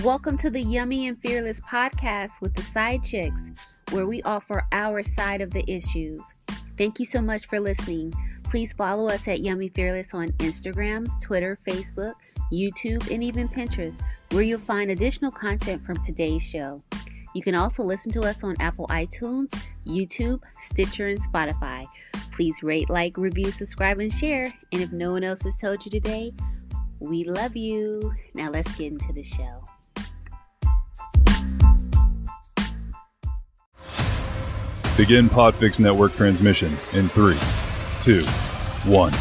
Welcome to the Yummy and Fearless podcast with the Side Chicks, where we offer our side of the issues. Thank you so much for listening. Please follow us at Yummy Fearless on Instagram, Twitter, Facebook, YouTube, and even Pinterest, where you'll find additional content from today's show. You can also listen to us on Apple iTunes, YouTube, Stitcher, and Spotify. Please rate, like, review, subscribe, and share. And if no one else has told you today, we love you. Now let's get into the show. Begin Podfix Network transmission in 3, 2, 1.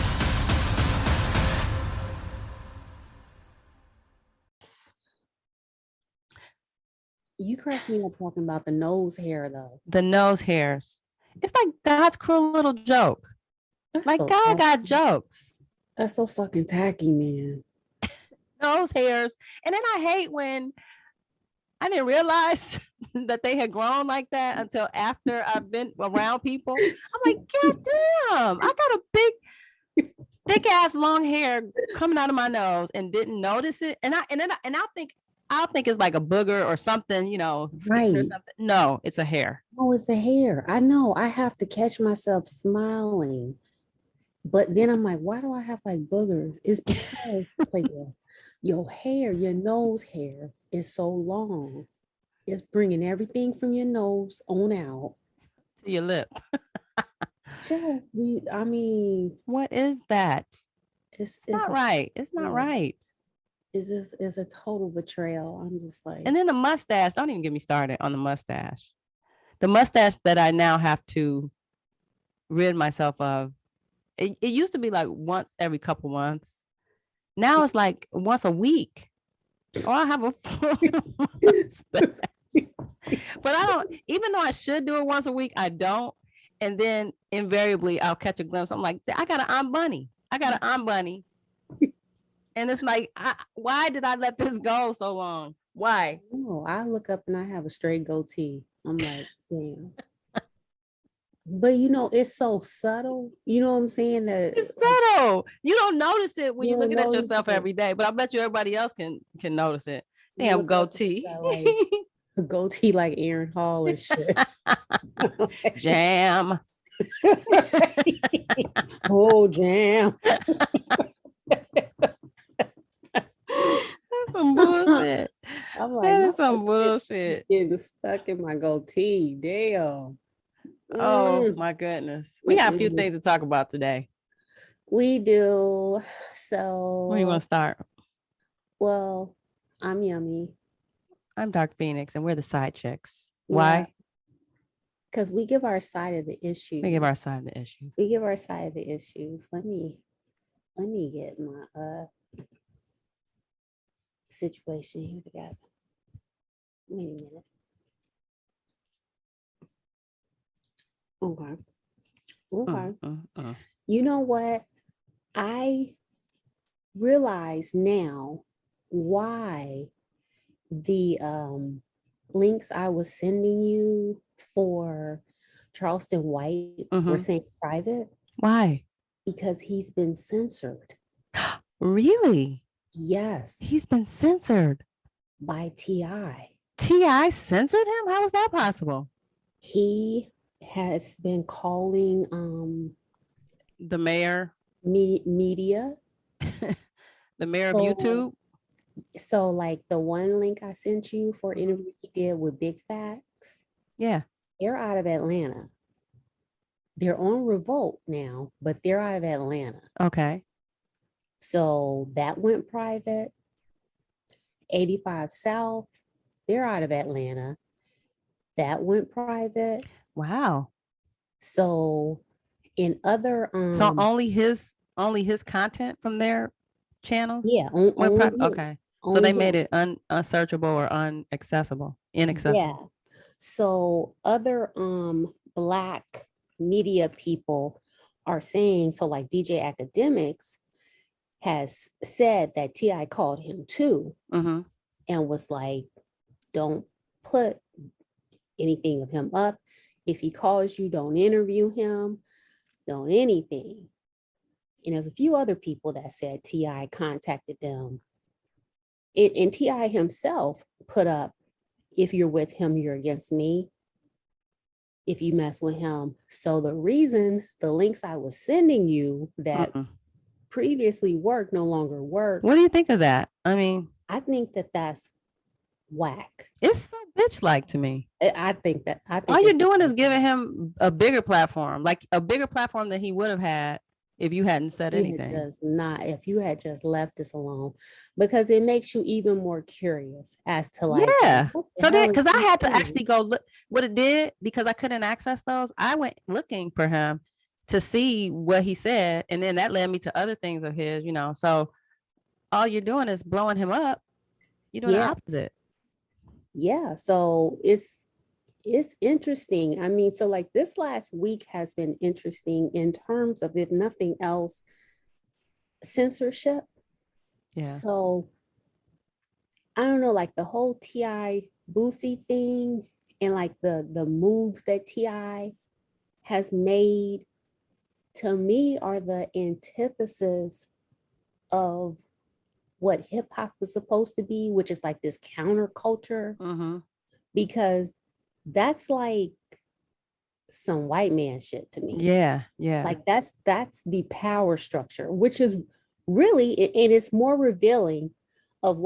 You crack me up talking about the nose hair, though. The nose hairs. It's like God's cruel little joke. That's like so God tacky. got jokes. That's so fucking tacky, man. Nose hairs. And then I hate when I didn't realize that they had grown like that until after I've been around people. I'm like, God damn, I got a big, thick ass long hair coming out of my nose and didn't notice it. And I'll think it's like a booger or something, you know, Right. or something. No, it's a hair. Oh, it's the hair. I know. I have to catch myself smiling. But then I'm like, why do I have like boogers? It's because like your hair, your nose hair is so long. It's bringing everything from your nose on out To your lip. I mean, What is that? it's Not right. It's not yeah. right. It's a total betrayal. I'm just like, And then the mustache. Don't even get me started on the mustache. The mustache that I now have to rid myself of. It used to be like once every couple months. Now it's like once a week. Or I have a full mustache. But I don't, even though I should do it once a week, I don't. And then invariably I'll catch a glimpse. I'm like, I got an Aunt Bunny. And it's like, why did I let this go so long? Why? oh, I look up and I have a straight goatee. I'm like, damn. But you know, it's so subtle. You know what I'm saying? That It's subtle. You don't notice it when You you're don't looking at notice yourself it. every day, but I bet you everybody else can notice it. You Damn look up and goatee. got, like, a goatee like Aaron Hall and shit. Jam. Oh, jam. That's some bullshit. I'm like, That is my some shit bullshit. getting stuck in my goatee. Damn. Oh Mm. my goodness. We got a few things to talk about today. We do. So, Where do you want to start? well, I'm Yummy. I'm Dark Phoenix and we're the side chicks. Yeah. Why? Because we give our side of the issue. We give our side of the issue. We give our side of the issues. Let me get my situation here together. Wait a minute. Okay. You know what? I realize now why the links I was sending you for Charleston White were saying private. Why? Because he's been censored. Really? Yes. He's been censored. By T.I. T.I. censored him? How is that possible? He has been calling the mayor media. The mayor of YouTube. So like the one link I sent you for interview he did with Big Facts. Yeah. They're out of Atlanta. They're on Revolt now, but they're out of Atlanta. Okay. So that went private. 85 South, they're out of Atlanta. That went private. Wow. So in other so only his content from their channels? Yeah. Okay. So they made it unsearchable or inaccessible. Yeah. So other Black media people are saying, so like DJ Academics has said that T.I. called him too, and was like, don't put anything of him up. If he calls you, don't interview him, don't anything. And there's a few other people that said T.I. contacted them And T.I. himself put up, if you're with him, you're against me. If you mess with him. So the reason the links I was sending you that previously worked no longer work. What do you think of that? I mean, I think that that's whack. It's so bitch-like to me. I think all you're doing is giving him a bigger platform, like a bigger platform than he would have had if you hadn't said anything. If you had just left this alone, because it makes you even more curious as to like, so then, because I had to actually go look what it did, because I couldn't access those. I went looking for him to see what he said, and then that led me to other things of his, so all you're doing is blowing him up. You're doing the opposite. Yeah, so it's interesting. I mean, so like this last week has been interesting in terms of, if nothing else, censorship. Yeah. So I don't know, like the whole T.I. Boosie thing and like the moves that T.I. has made, to me, are the antithesis of what hip hop was supposed to be, which is like this counterculture, because that's like some white man shit to me. Yeah. Like that's the power structure, which is really, and it's more revealing of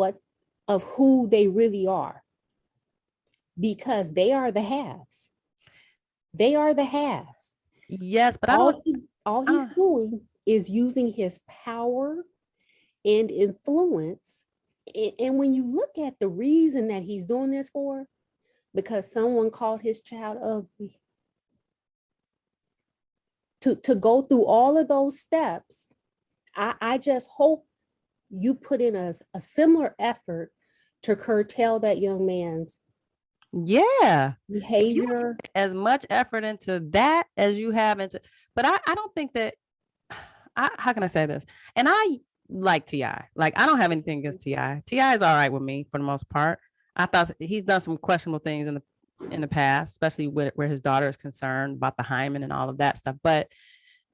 who they really are, because they are the haves. They are the haves. Yes, but all he's doing is using his power and influence. And when you look at the reason that he's doing this for, because someone called his child ugly, to go through all of those steps, I just hope you put in a similar effort to curtail that young man's behavior. As much effort into that as you have into, but I don't think that, how can I say this? And I like T.I. Like, I don't have anything against T.I. T.I. is all right with me for the most part. I thought he's done some questionable things in the past, especially where his daughter is concerned about the hymen and all of that stuff. But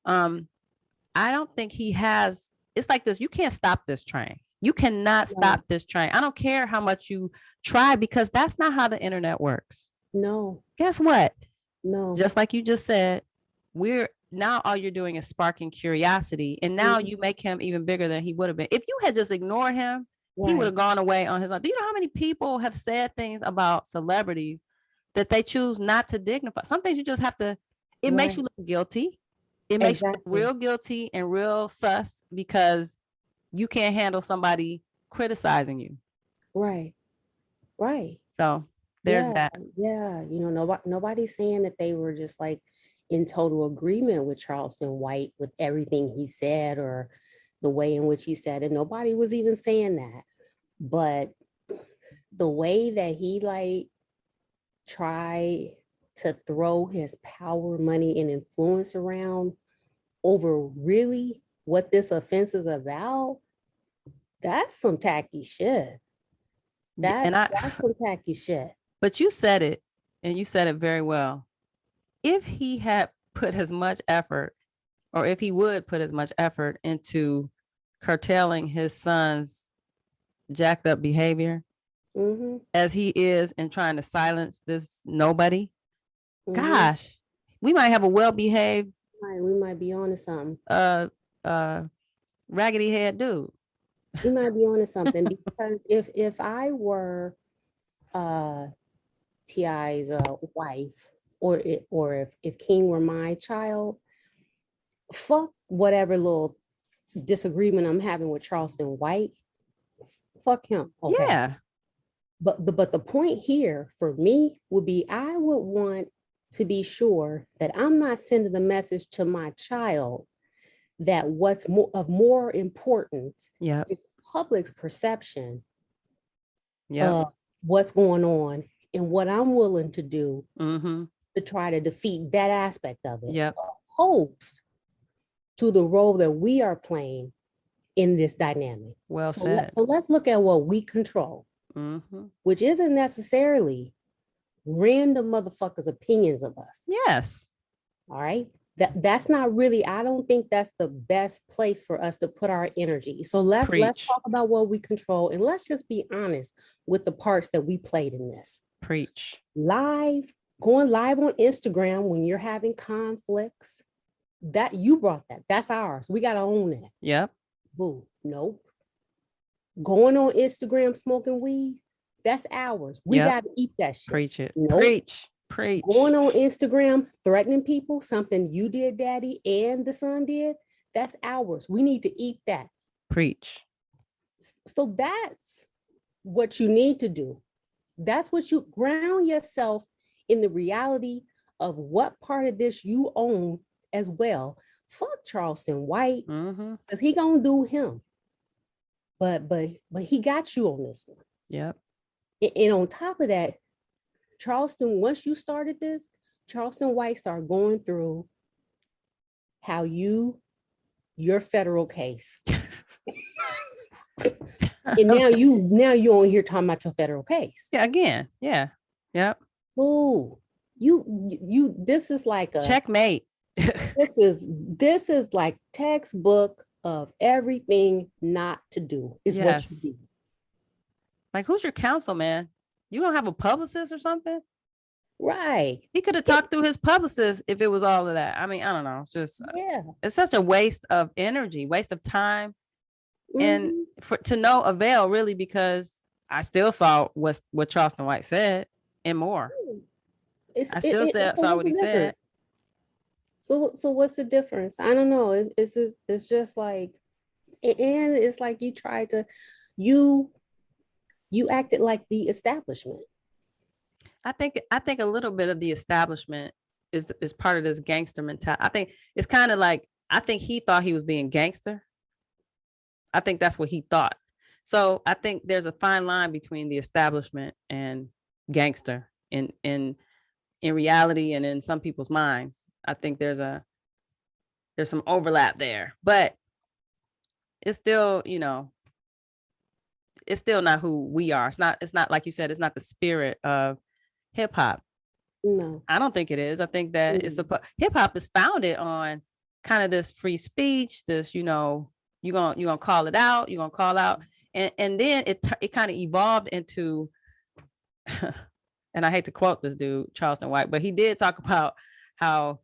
I don't think he has. It's like this. You can't stop this train. You cannot stop this train. I don't care how much you try, because that's not how the internet works. No. Guess what? No. Just like you just said, now all you're doing is sparking curiosity, and now you make him even bigger than he would have been. If you had just ignored him, he would have gone away on his own. Do you know how many people have said things about celebrities that they choose not to dignify? Some things you just have to, it makes you look guilty. It makes you look real guilty and real sus, because you can't handle somebody criticizing you. Right. So there's that. Yeah. Nobody's saying that they were just like in total agreement with Charleston White with everything he said or the way in which he said it. Nobody was even saying that. But the way that he like tried to throw his power, money, and influence around over really what this offense is about, that's some tacky shit. That's some tacky shit. But you said it, and you said it very well. If he had put as much effort, or if he would put as much effort into curtailing his son's jacked up behavior as he is in trying to silence this nobody, gosh, we might have a well-behaved, we might be on to something. Raggedy head dude. We might be on to something, because if I were T.I.'s wife, or if King were my child, fuck whatever little disagreement I'm having with Charleston White, fuck him. Okay. Yeah. But the point here for me would be, I would want to be sure that I'm not sending the message to my child that what's more importance is the public's perception of what's going on and what I'm willing to do to try to defeat that aspect of it, opposed to the role that we are playing in this dynamic. Well said. So let's look at what we control, which isn't necessarily random motherfuckers' opinions of us. Yes. All right. That's not really, I don't think that's the best place for us to put our energy. So let's Preach. talk about what we control, and let's just be honest with the parts that we played in this. Preach. Going live on Instagram when you're having conflicts, that you brought that. That's ours. We got to own that. Yep. Boo. Nope. Going on Instagram smoking weed, that's ours. We Yep. got to eat that shit. Preach it. Nope. Preach. Preach. Going on Instagram threatening people, something you did, daddy, and the son did, that's ours. We need to eat that. Preach. So that's what you need to do. That's what you ground yourself in the reality of what part of this you own as well. Fuck Charleston White, because he gonna do him. But he got you on this one. Yep. And on top of that, Charleston, once you started this, Charleston White started going through how your federal case. And now you only hear talking about your federal case. Yeah, again. Yeah. Yep. Oh, you this is like a checkmate. this is like textbook of everything not to do is what you do. Like, who's your counsel, man? You don't have a publicist or something? Right. He could have talked through his publicist if it was all of that. I mean, I don't know. It's just, it's such a waste of energy, waste of time. And to no avail, really, because I still saw what Charleston White said and more. I still saw what he said. So what's the difference? I don't know. It's just like, and it's like you tried to, you acted like the establishment. I think a little bit of the establishment is part of this gangster mentality. I think it's kind of like, I think he thought he was being gangster. I think that's what he thought. So I think there's a fine line between the establishment and gangster in reality and in some people's minds. I think there's some overlap there, but it's still, it's still not who we are. It's not like you said, it's not the spirit of hip hop. No, I don't think it is. I think that hip hop is founded on kind of this free speech, this, you're gonna call it out, you're gonna call out. And then it kind of evolved into, and I hate to quote this dude, Charleston White, but he did talk about how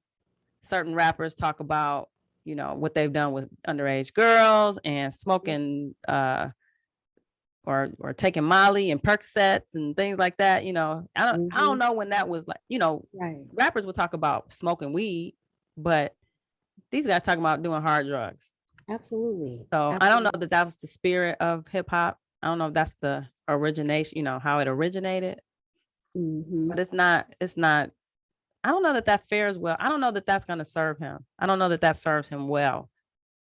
certain rappers talk about, what they've done with underage girls and smoking or taking Molly and Percocets and things like that. I don't know when that was like, right. Rappers would talk about smoking weed, but these guys talking about doing hard drugs. Absolutely. So I don't know that was the spirit of hip hop. I don't know if that's the origination, how it originated. But it's not, I don't know that fares well. I don't know that that's going to serve him. I don't know that serves him well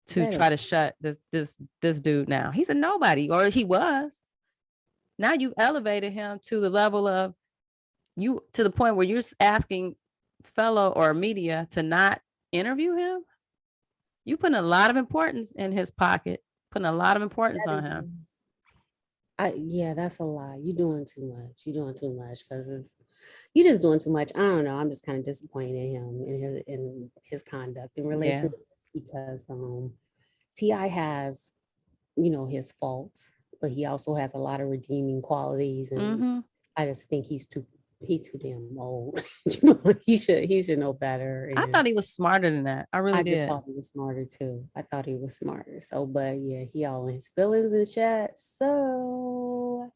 to try to shut this dude now. He's a nobody, or he was. Now you've elevated him to the level of to the point where you're asking fellow or media to not interview him. You putting a lot of importance in his pocket, putting a lot of importance on him. That's a lie. You're doing too much. Because you're just doing too much. I don't know. I'm just kind of disappointed in him in his conduct in relation to this, because T.I. has, his faults, but he also has a lot of redeeming qualities, and I just think he's too damn old. He should know better. I thought he was smarter than that. I did. Just thought he was smarter too. I thought he was smarter. So, but yeah, he all in his feelings and shit. So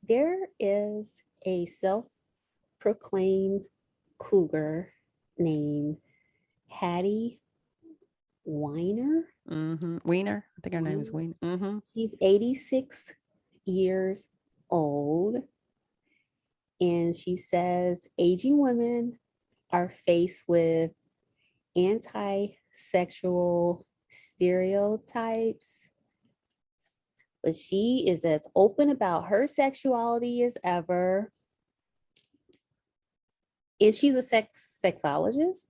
there is a self-proclaimed cougar named Hattie Weiner. Weiner. I think her name is Weiner. She's 86 years old, and she says aging women are faced with anti-sexual stereotypes, but she is as open about her sexuality as ever. And she's a sexologist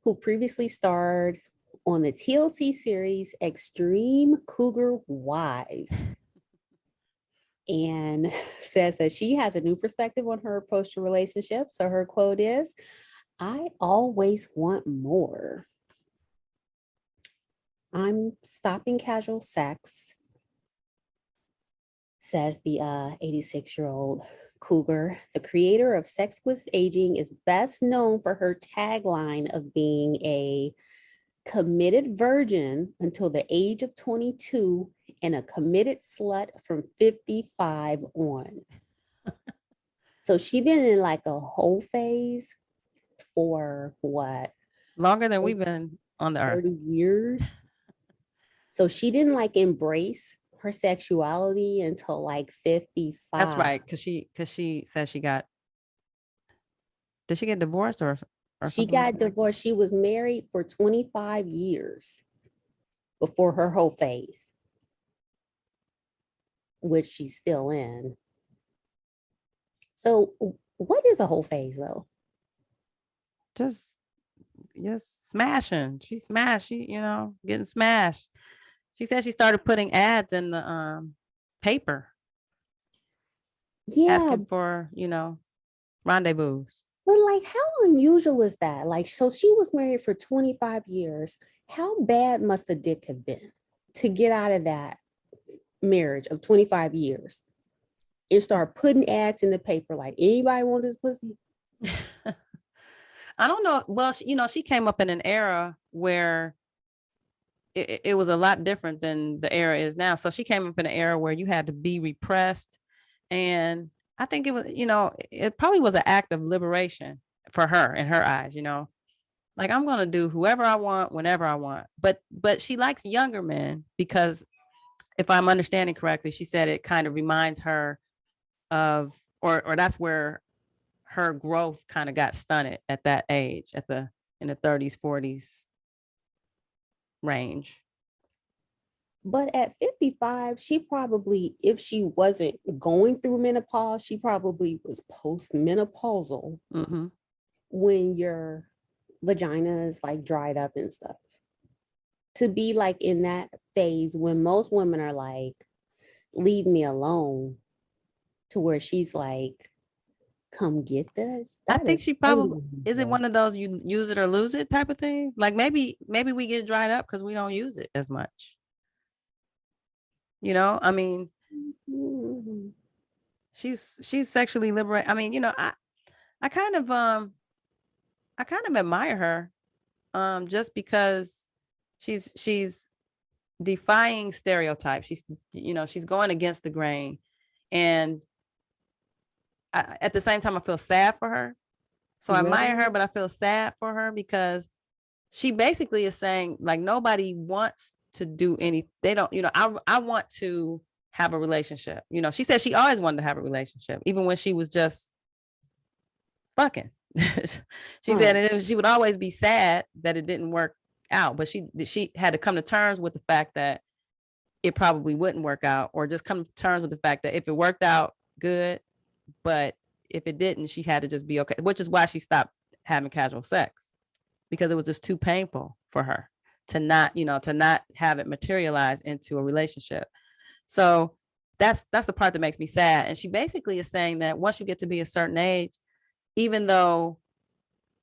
who previously starred on the TLC series Extreme Cougar Wives, and says that she has a new perspective on her approach to relationships. So her quote is, I always want more. I'm stopping casual sex, says the 86-year-old cougar. The creator of Sex with Aging is best known for her tagline of being a committed virgin until the age of 22 and a committed slut from 55 on. So she been in like a whole phase for what? Longer than we've been on the earth. 30 years. So she didn't like embrace her sexuality until like 55. That's right. Cause she said she got, did she get divorced or She something like got that? divorced. She was married for 25 years before her whole phase, which she's still in. So what is a whole phase though? Just smashing. She smashed. She, getting smashed. She said she started putting ads in the paper Yeah, asking for, rendezvous. but like how unusual is that? Like, so she was married for 25 years. How bad must the dick have been to get out of that marriage of 25 years and start putting ads in the paper like anybody want this pussy? I don't know. Well, she came up in an era where it was a lot different than the era is now. So she came up in an era where you had to be repressed. And I think it was, it probably was an act of liberation for her in her eyes, like I'm going to do whoever I want, whenever I want. But she likes younger men because if I'm understanding correctly, she said it kind of reminds her of, or that's where her growth kind of got stunted at that age, in the 30s, 40s range. But at 55, she probably, if she wasn't going through menopause, she probably was post-menopausal when your vagina is like dried up and stuff. To be like in that phase when most women are like, leave me alone, to where she's like, come get this. I think she probably, is it one of those you use it or lose it type of things? Like maybe we get dried up because we don't use it as much. I mean, she's sexually liberated. I mean, I kind of admire her just because she's defying stereotypes. She's going against the grain. And at the same time, I feel sad for her. So I admire her, but I feel sad for her because she basically is saying like nobody wants to do anything. They don't, I want to have a relationship. She said she always wanted to have a relationship, even when she was just fucking. She said she would always be sad that it didn't work out, but she had to come to terms with the fact that it probably wouldn't work out, or just come to terms with the fact that if it worked out, good, but if it didn't, she had to just be okay, which is why she stopped having casual sex, because it was just too painful for her to not have it materialize into a relationship. So that's the part that makes me sad. And she basically is saying that once you get to be a certain age, even though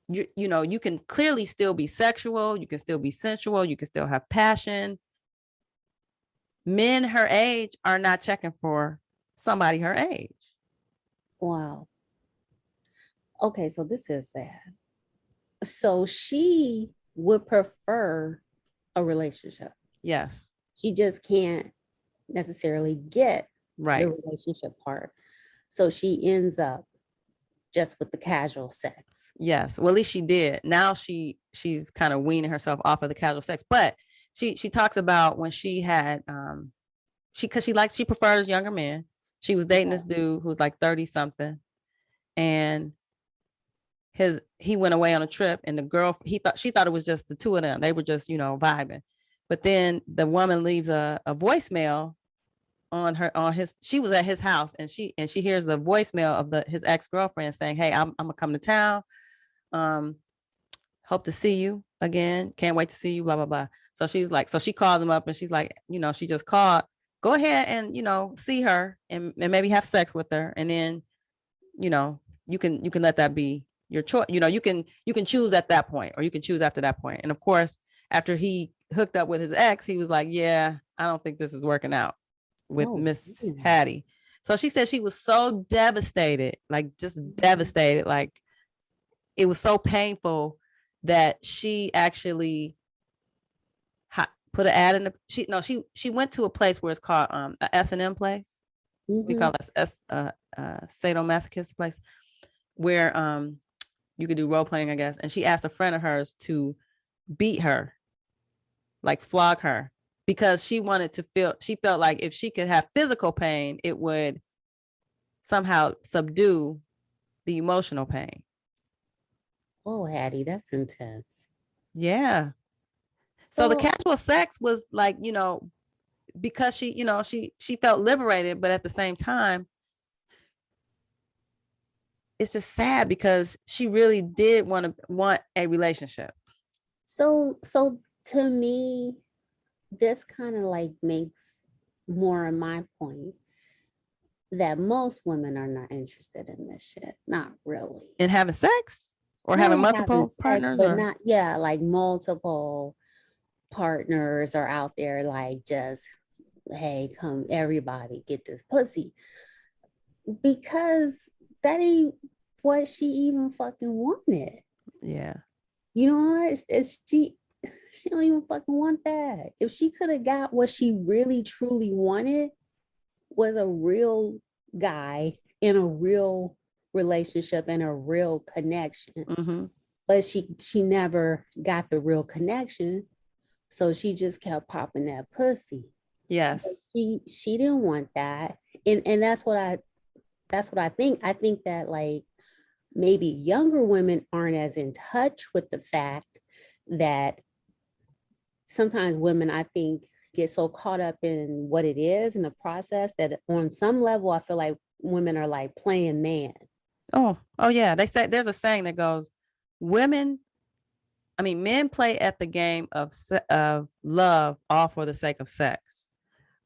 you can clearly still be sexual, you can still be sensual, you can still have passion, men her age are not checking for somebody her age. Wow. Okay, so this is sad. So she would prefer a relationship. Yes. She just can't necessarily get the relationship part. So she ends up just with the casual sex. Yes. Well, at least she did. Now she's kind of weaning herself off of the casual sex. But she talks about when she had she prefers younger men. She was dating this dude who's like 30 something, and he went away on a trip, and the girl, she thought it was just the two of them. They were just, vibing. But then the woman leaves a voicemail she was at his house, and she hears the voicemail of his ex-girlfriend saying, "Hey, I'm gonna come to town. Hope to see you again. Can't wait to see you, blah, blah, blah." So she's like, she calls him up and she's like, she just called. Go ahead and, see her and maybe have sex with her. And then, you can let that be your choice. You can choose at that point, or you can choose after that point. And of course, after he hooked up with his ex, he was like, yeah, I don't think this is working out with Miss Hattie. So she said she was so devastated, like just devastated. Like it was so painful that she actually put an ad in the, she went to a place where it's called a S&M place. We call it sadomasochist place, where you could do role playing, I guess. And she asked a friend of hers to beat her, like flog her, because she felt like if she could have physical pain, it would somehow subdue the emotional pain. Oh, Hattie, that's intense. Yeah. So the casual sex was like, because she felt liberated, but at the same time, it's just sad because she really did want a relationship. So to me, this kind of like makes more of my point that most women are not interested in this shit. Not really. In having sex or not having multiple partners, but not like multiple partners are out there like just, hey, come everybody get this pussy, because that ain't what she even fucking wanted. Yeah. You know what? She don't even fucking want that. If she could have got what she really truly wanted, was a real guy in a real relationship and a real connection, but she never got the real connection, so she just kept popping that pussy. Yes. She didn't want that, and that's what I think. I think that like maybe younger women aren't as in touch with the fact that sometimes women, I think, get so caught up in what it is in the process that on some level, I feel like women are like playing man. Oh yeah. They say there's a saying that goes, men play at the game of love all for the sake of sex.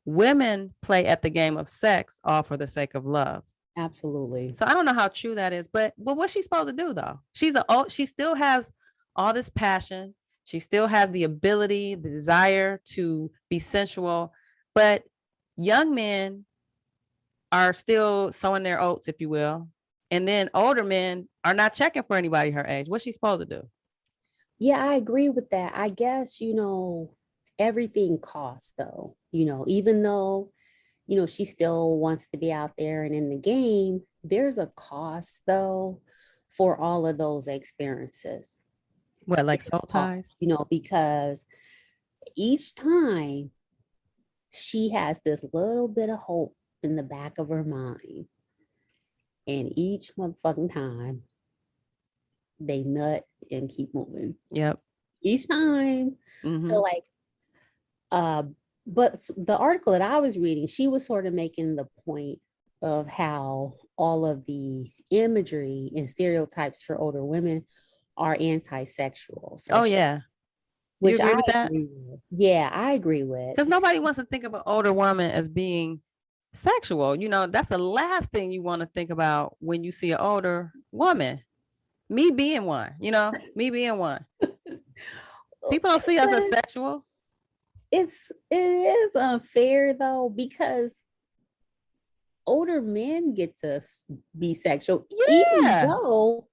Women play at the game of sex all for the sake of love. Absolutely. So I don't know how true that is, but what's she supposed to do though? She still has all this passion. She still has the ability, the desire to be sensual, but young men are still sowing their oats, if you will. And then older men are not checking for anybody her age. What's she supposed to do? Yeah, I agree with that. I guess, everything costs though, even though, she still wants to be out there and in the game, there's a cost though for all of those experiences. What, like soul ties? Because each time she has this little bit of hope in the back of her mind. And each motherfucking time they nut and keep moving. Yep. Each time. So like, but the article that I was reading, she was sort of making the point of how all of the imagery and stereotypes for older women are anti-sexual. So yeah. Which you agree with that? Yeah, I agree with. Because nobody wants to think of an older woman as being sexual. That's the last thing you want to think about when you see an older woman. Me being one, me being one. People don't see us as sexual. It is unfair though, because older men get to be sexual, even though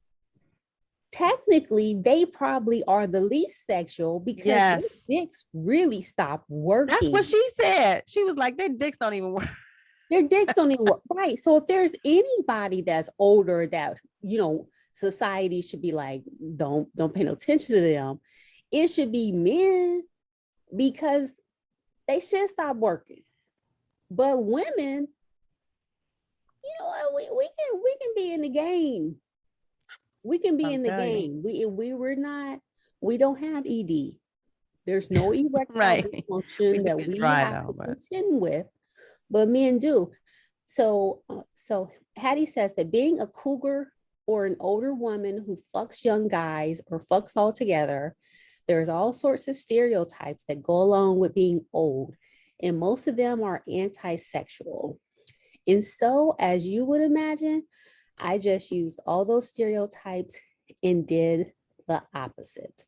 technically they probably are the least sexual, because their dicks really stop working. That's what she said. She was like, their dicks don't even work. Their dicks don't even work. Right. So if there's anybody that's older that, society should be like, don't pay no attention to them, it should be men, because they should stop working. But women, we can be in the game. We can be in the game. We don't have ED. There's no erectile dysfunction that we have to contend with, but men do. So Hattie says that being a cougar or an older woman who fucks young guys or fucks all together, there's all sorts of stereotypes that go along with being old, and most of them are anti-sexual. And so, as you would imagine, I just used all those stereotypes and did the opposite.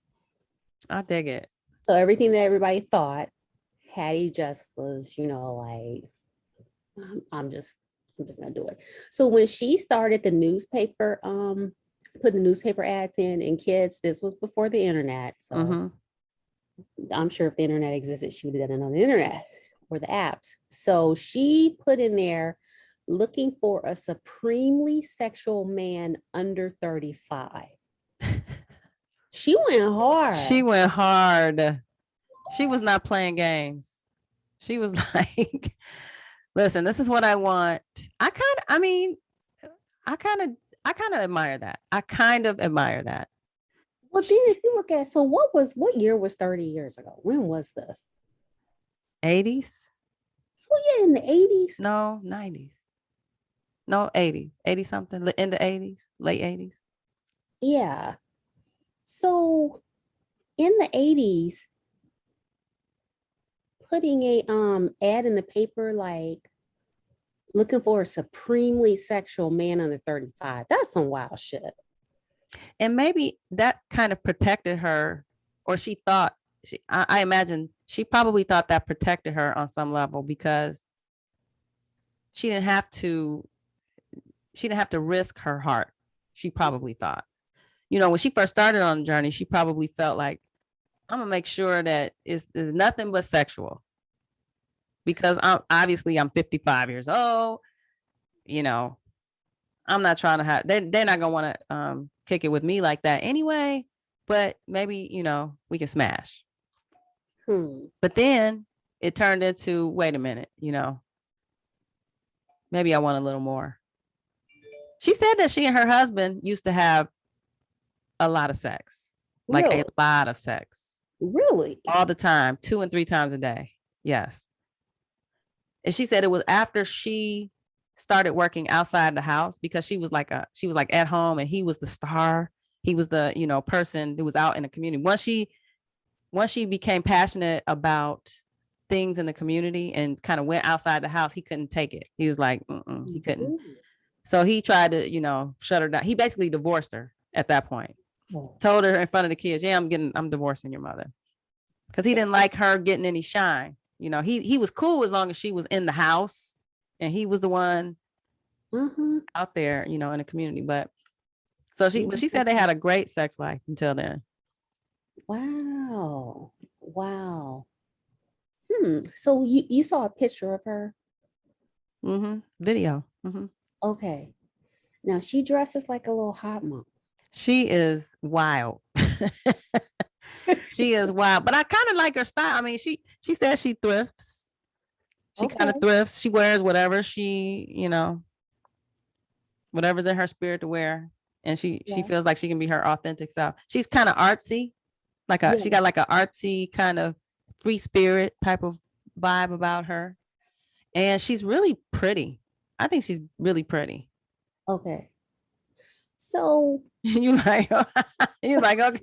I dig it. So everything that everybody thought, Hattie just was, like, I'm just not doing it. So when she started the newspaper, putting the newspaper ads in kids, this was before the internet. So I'm sure if the internet existed, she would have done it on the internet or the apps. So she put in there looking for a supremely sexual man under 35. She went hard. She went hard. She was not playing games. She was like, listen, this is what I want. I kind of admire that. I kind of admire that. Well, then if you look at, so what year was 30 years ago? When was this? 80s? So yeah, in the 80s? No, 90s. No, 80s. 80 something, in the 80s, late 80s. Yeah. So in the 80s, putting a ad in the paper like looking for a supremely sexual man under 35, that's some wild shit. And maybe that kind of protected her, or she thought, I imagine she probably thought that protected her on some level, because she didn't have to risk her heart. She probably thought, when she first started on the journey, she probably felt like, I'm gonna make sure that it's nothing but sexual, because I'm 55 years old. I'm not trying to have, they're not gonna want to kick it with me like that anyway, but maybe, we can smash. But then it turned into, wait a minute, maybe I want a little more. She said that she and her husband used to have a lot of sex, like a lot of sex. Really? All the time, 2 and 3 times a day. Yes. And she said it was after she started working outside the house, because she was like at home and he was the star. He was the, person who was out in the community. Once she became passionate about things in the community and kind of went outside the house, he couldn't take it. He was like, he couldn't. So he tried to, shut her down. He basically divorced her at that point. Told her in front of the kids, yeah, I'm divorcing your mother. Because he didn't like her getting any shine. He was cool as long as she was in the house and he was the one out there, in the community. But so she said they had a great sex life until then. Wow. So you saw a picture of her? Video. Okay. Now she dresses like a little hot mom. She is wild. She is wild, but I kind of like her style. I mean, she says she thrifts. She kind of thrifts. She wears whatever she, whatever's in her spirit to wear. And she feels like she can be her authentic self. She's kind of artsy. She got like an artsy kind of free spirit type of vibe about her. And she's really pretty. I think she's really pretty. Okay. So you like okay.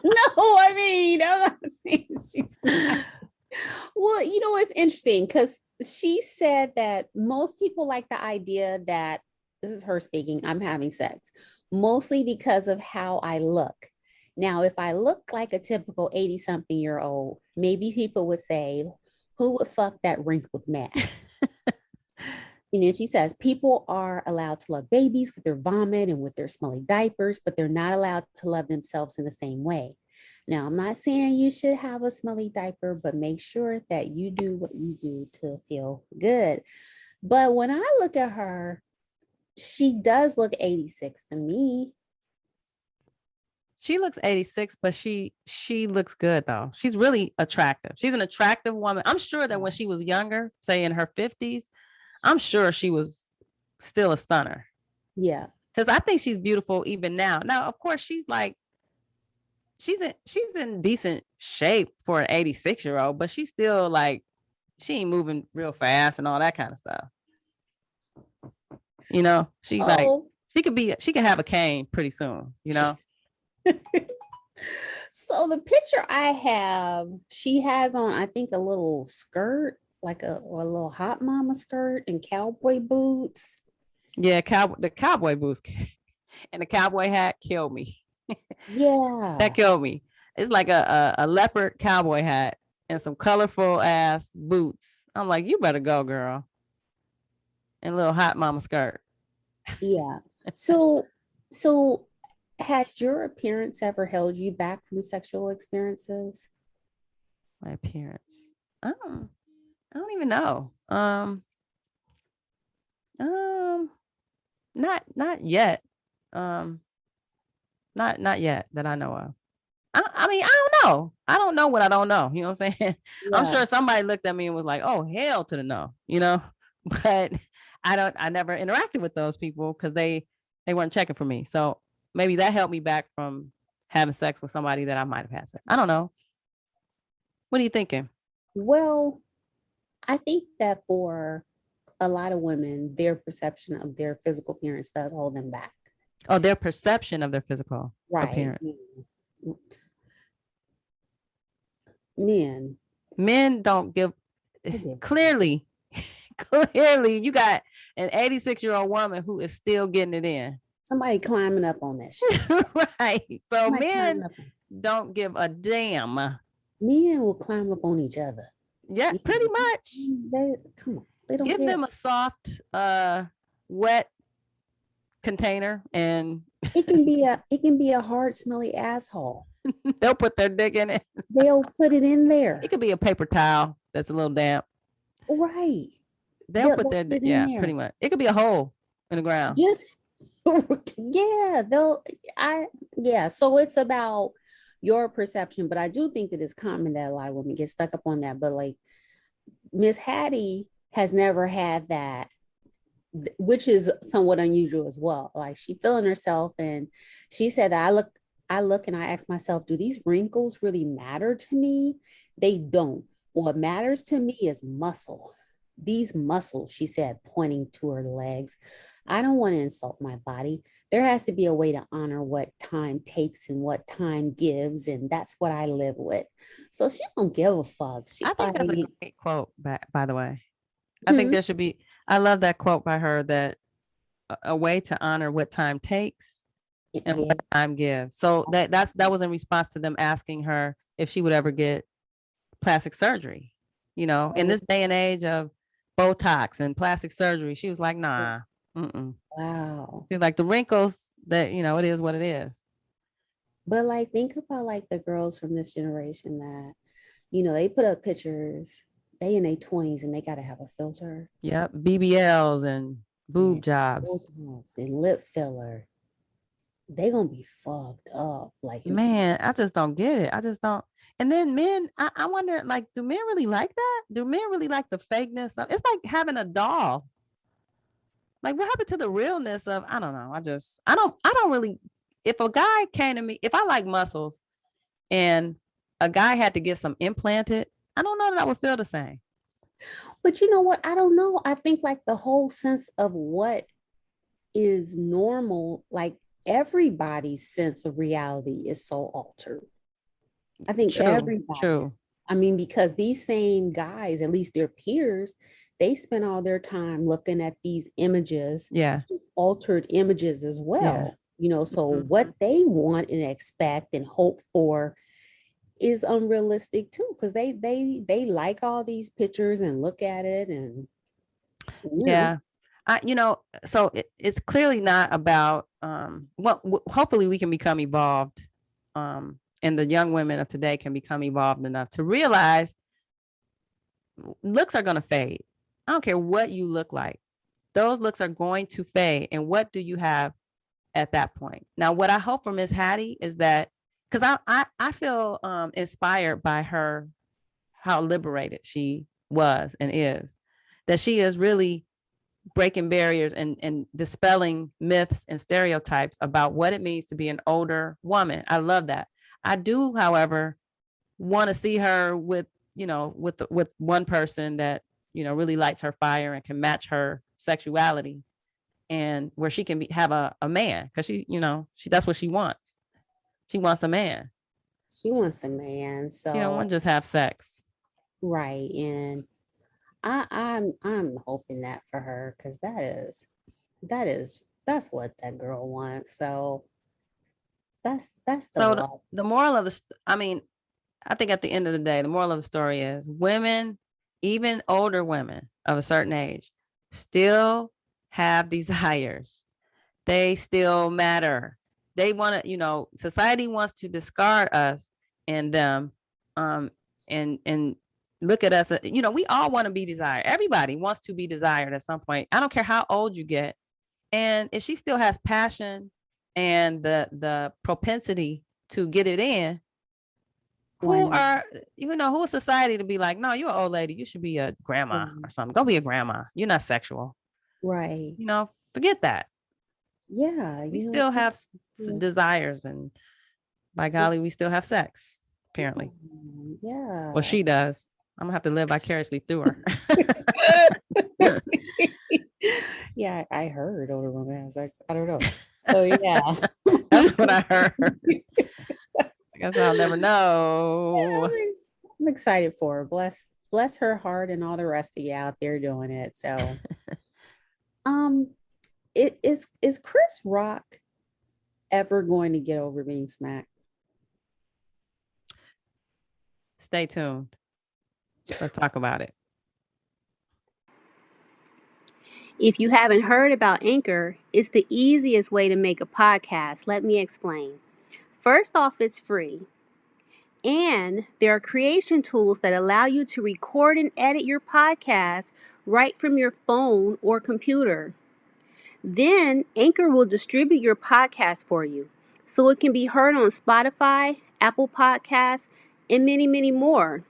No, I mean, I'm not saying she's not. Well, it's interesting because she said that most people like the idea that, this is her speaking, I'm having sex mostly because of how I look. Now, if I look like a typical 80-something-year-old, maybe people would say, who would fuck that wrinkled mess? She says people are allowed to love babies with their vomit and with their smelly diapers, but they're not allowed to love themselves in the same way. Now, I'm not saying you should have a smelly diaper, but make sure that you do what you do to feel good. But when I look at her, she does look 86 to me. She looks 86, but she looks good though. She's really attractive. She's an attractive woman. I'm sure that when she was younger, say in her 50s, I'm sure she was still a stunner. Yeah. Because I think she's beautiful even now. Now, of course, she's in decent shape for an 86-year-old, but she's still like, she ain't moving real fast and all that kind of stuff. She could have a cane pretty soon, So the picture I have, she has on, I think, a little skirt, like a little hot mama skirt and cowboy boots. Yeah, the cowboy boots and the cowboy hat killed me. Yeah. That killed me. It's like a leopard cowboy hat and some colorful ass boots. I'm like, you better go, girl. And a little hot mama skirt. Yeah. So has your appearance ever held you back from sexual experiences? My appearance. I don't even know. Um, not yet. Um, not yet that I know of. I mean, I don't know. I don't know what I don't know. You know what I'm saying? I'm Yeah. sure somebody looked at me and was like, "Oh, hell to the no," you know. But I never interacted with those people because they weren't checking for me. So maybe that helped me back from having sex with somebody that I might have had sex. I don't know. What are you thinking? Well, I think that for a lot of women, their perception of their physical appearance does hold them back. Oh, their perception of their physical Right. appearance. Men. Men don't give They give- clearly, clearly you got an 86-year-old woman who is still getting it in. Somebody climbing up on that shit. Right. So Somebody men climbing up don't give a damn. men will climb up on each other. Yeah, You pretty know, much. They come on. They don't Give care. them a soft, wet container and It can be a hard, smelly asshole. they'll put their dick in it. They'll put it in there. It could be a paper towel that's a little damp. Right. They'll put They'll their, put it in yeah, there. pretty much. It could be a hole in the ground. Just yeah, yeah. So it's about your perception, but I do think that it's common that a lot of women get stuck up on that. But like Miss Hattie has never had that, which is somewhat unusual as well. Like she feeling herself, and she said that I look and I ask myself, do these wrinkles really matter to me? They don't. What matters to me is muscle. These muscles, she said, pointing to her legs. I don't want to insult my body. There has to be a way to honor what time takes and what time gives, and that's what I live with. So she don't give a fuck. She I think that's a like, great quote, by the way. I think there should be, I love that quote by her that a way to honor what time takes and what time gives. So that was in response to them asking her if she would ever get plastic surgery. You know, in this day and age of Botox and plastic surgery, she was like, nah. Wow. She's like, the wrinkles that, you know, it is what it is. But like, think about like the girls from this generation that, you know, they put up pictures, they in their 20s and they got to have a filter. Yep. BBLs and boob jobs. Botox and lip filler. They gonna be fucked up. Like, Man, I just don't get it. I just don't. And then men, I wonder, like, do men really like that? Do men really like the fakeness of it's like having a doll? Like, what happened to the realness of, I don't know. I don't really, if a guy came to me, if I like muscles and a guy had to get some implanted, I don't know that I would feel the same. but you know what? I don't know. I think like the whole sense of what is normal, like everybody's sense of reality is so altered. I think everybody. True. I mean, because these same guys, at least their peers, they spend all their time looking at these images, Yeah. these altered images as well. Yeah. You know, so what they want and expect and hope for is unrealistic too, because they like all these pictures and look at it and yeah. So it's clearly not about hopefully we can become evolved, and the young women of today can become evolved enough to realize looks are going to fade. I don't care what you look like. Those looks are going to fade. And what do you have at that point? Now, what I hope for Miss Hattie is that, because I feel inspired by her, how liberated she was and is, that she is really breaking barriers and dispelling myths and stereotypes about what it means to be an older woman. I love that. I do, however, want to see her with, with one person that, really lights her fire and can match her sexuality, and where she can have a man, because she that's what she wants. She wants a man. she wants a man. So You don't want to just have sex. right. And I'm hoping that for her, because that's what that girl wants. So That's the So love. the moral of I think at the end of the day, the moral of the story is women, even older women of a certain age, still have desires. They still matter. They want to, society wants to discard us and them, and look at us. We all want to be desired. Everybody wants to be desired at some point. I don't care how old you get. And if she still has passion and the propensity to get it in, who is society to be like, no, you're an old lady, you should be a grandma or something. Go be a grandma. You're not sexual. Right. Forget that. Yeah. We still have desires, and by golly, we still have sex, apparently. Yeah. Well, she does. I'm gonna have to live vicariously through her. Yeah, I heard older women have sex. I don't know. Oh yeah. That's what I heard. I guess I'll never know. Yeah, I'm excited for her. Bless her heart and all the rest of you out there doing it. So is Chris Rock ever going to get over being smacked? Stay tuned. Let's talk about it. If you haven't heard about Anchor, it's the easiest way to make a podcast. Let me explain. First off, it's free. And there are creation tools that allow you to record and edit your podcast right from your phone or computer. Then Anchor will distribute your podcast for you, so it can be heard on Spotify, Apple Podcasts, and many, many more.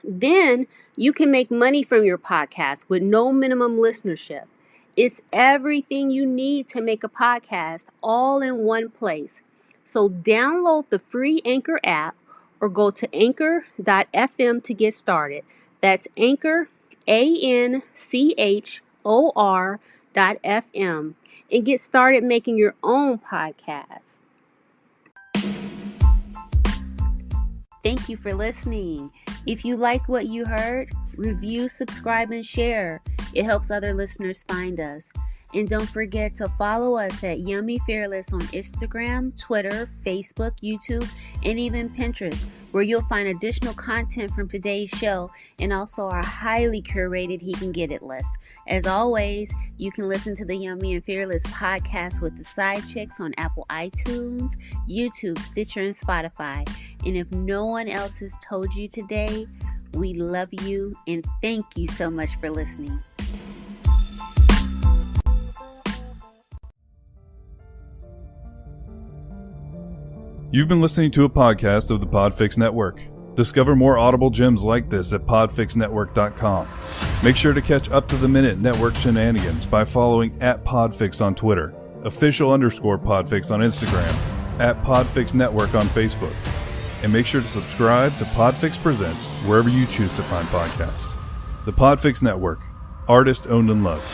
Then you can make money from your podcast with no minimum listenership. It's everything you need to make a podcast all in one place. So download the free Anchor app or go to anchor.fm to get started. That's Anchor, ANCHOR.FM, and get started making your own podcast. Thank you for listening. If you like what you heard, review, subscribe, and share. It helps other listeners find us. And don't forget to follow us at Yummy Fearless on Instagram, Twitter, Facebook, YouTube, and even Pinterest, where you'll find additional content from today's show and also our highly curated He Can Get It list. As always, you can listen to the Yummy and Fearless podcast with the Side Chicks on Apple iTunes, YouTube, Stitcher, and Spotify. And if no one else has told you today, we love you and thank you so much for listening. You've been listening to a podcast of the Podfix Network. Discover more audible gems like this at podfixnetwork.com. Make sure to catch up-to-the-minute network shenanigans by following @Podfix on Twitter, official_Podfix on Instagram, @Podfix Network on Facebook. And make sure to subscribe to Podfix Presents wherever you choose to find podcasts. The Podfix Network, artist owned and loved.